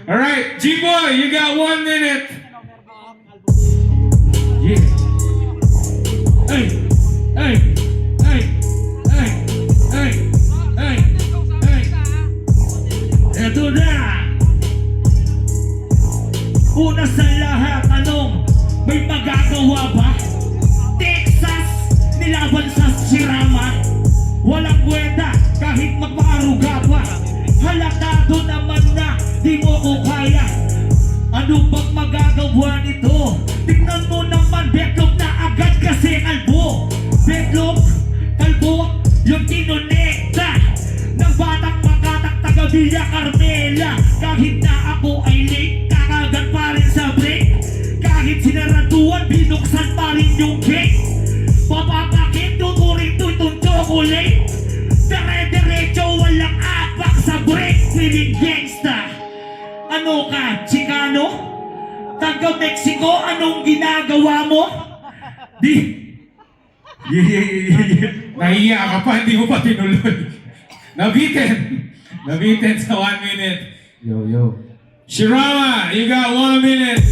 Alright, G-Boy, you got 1 minute. Yeah. Hey, hey, hey, hey, hey, hey, hey. Eto na. Una sa lahat, anong may magagawa ba? Texas, nilaban sa Sirama. Walang kwenta kahit magpaaruga pa. Halatado naman na di mo ko kaya. Ano bang magagawa nito? Tignan mo naman, backlog na agad kasi kalbo. Backlog, kalbo, yung kinonekta ng batang Makatang taga Villa Carmela. Kahit na ako ay late, kakagat pa rin sa break. Kahit sinaraduan, binuksan pa rin yung gate. Papapakit, tuturing to itong chocolate. Dire-diretso, walang apak sa break. Feeling gangsta. Ano ka, Chicano? Taga Mexico, anong ginagawa mo? Nahiya ka pa, hindi mo pa tinuloy. Nabitin sa 1 minute. Yo. Shirama, you got 1 minute.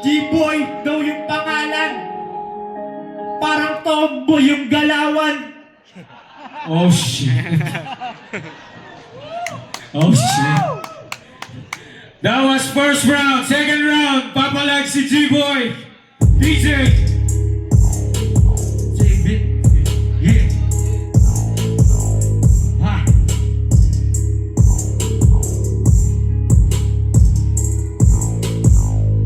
G-Boy daw yung pangalan. Parang tomboy yung galawan. Oh shit. Oh shit. That was first round. Second round, papalag si G-Boy. DJ. Yeah. Ha.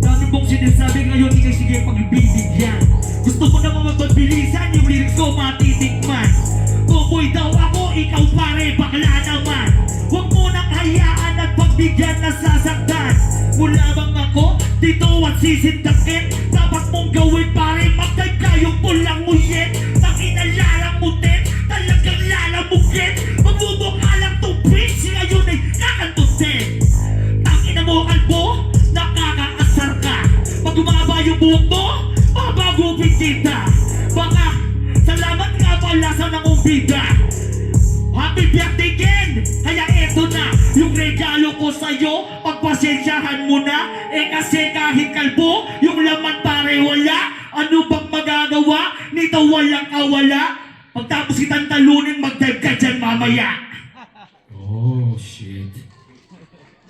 Dami mong sinasabi ngayon, ikay sige pagbibigyan. Gusto mo naman magpabilisan, yung lyrics ko matitikman. Tomboy daw ako, ikaw pare, bakla naman. Huwag mo nang hayaan at pagbigyan na sasaktan. Mula bang ako, dito at sisindakin. Dapat mong gawin pare, magdag kayong pulang nguyet. Pakinalalang mo din, talagang lalamugin. Magbubukha lang tong bitch, ngayon ay kakantutin. Tangina mo kalbo, nakakaasar ka. Pag umaba yung buhok mo, babagupin kita. Baka, salamat nga pala sa nangumbida. Happy birthday again! Kaya eto na, yung regalo ko sa'yo, pagpasensyahan mo na. Kasi kahit kalbo, yung laman pare wala. Ano bang magagawa? Nito walang kawala. Pagtapos kitang talunin, mag-dive ka dyan mamaya. Oh, shit.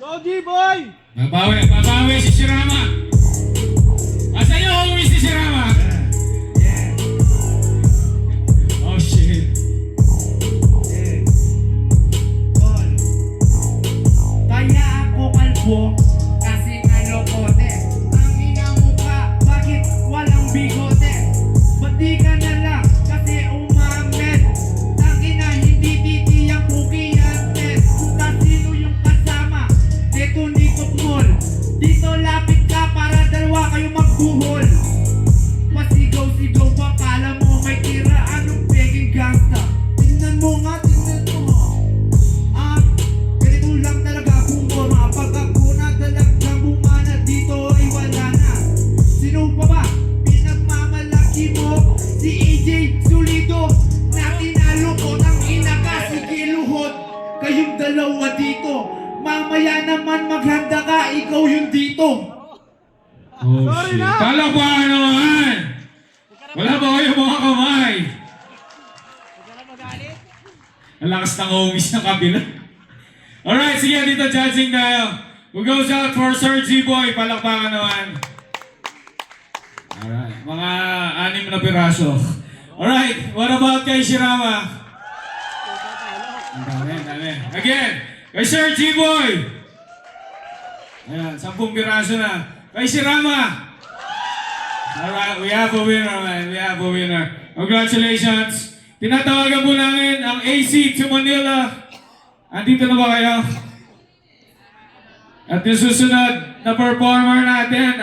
Go G-Boy! Babawi si Shirama. Sa'yo, homie si Shirama. Oh, shit. Kaya ako kalbo, kasi kalokote. Ang ina mukha, bakit walang bigote? Ba't di ka na lang, kasi umamet. Ang ina, hindi titiyang pukiyates. Kung sino yung kasama, neto nikot mall. Dito lapit ka para dalawa kayo magbuhol. Pasigaw-sigaw pa, kala mo may tira. Anong peging gangsta? Tingnan mo nga, tingnan mo. Ganito lang talaga bumor. Kapag ako na talagang bumana, dito ay wala na. Sino pa ba? Pinagmamalaki mo si AJ Solido na tinalo ko ng ina ka. Sige luhod, kayong dalawa dito. Mamaya naman maghanda ka, ikaw yung dito. Oh, shit. Palakpakan naman! Wala ba kayo mga kamay? Ang lakas ng homies ng kabila. Alright, sige, dito judging tayo. Who goes out for Sir G-Boy? Palakpakan naman. Alright, mga 6 na piraso. Alright, what about kay Shirama? Ang dami. Again, kay Sir G-Boy. Ayan, 10 piraso na. Kay Shirama. Alright, we have a winner, man. We have a winner. Congratulations. Tinatawagan po namin ang AC to Manila. Andito na ba kayo? At yung susunod na performer natin,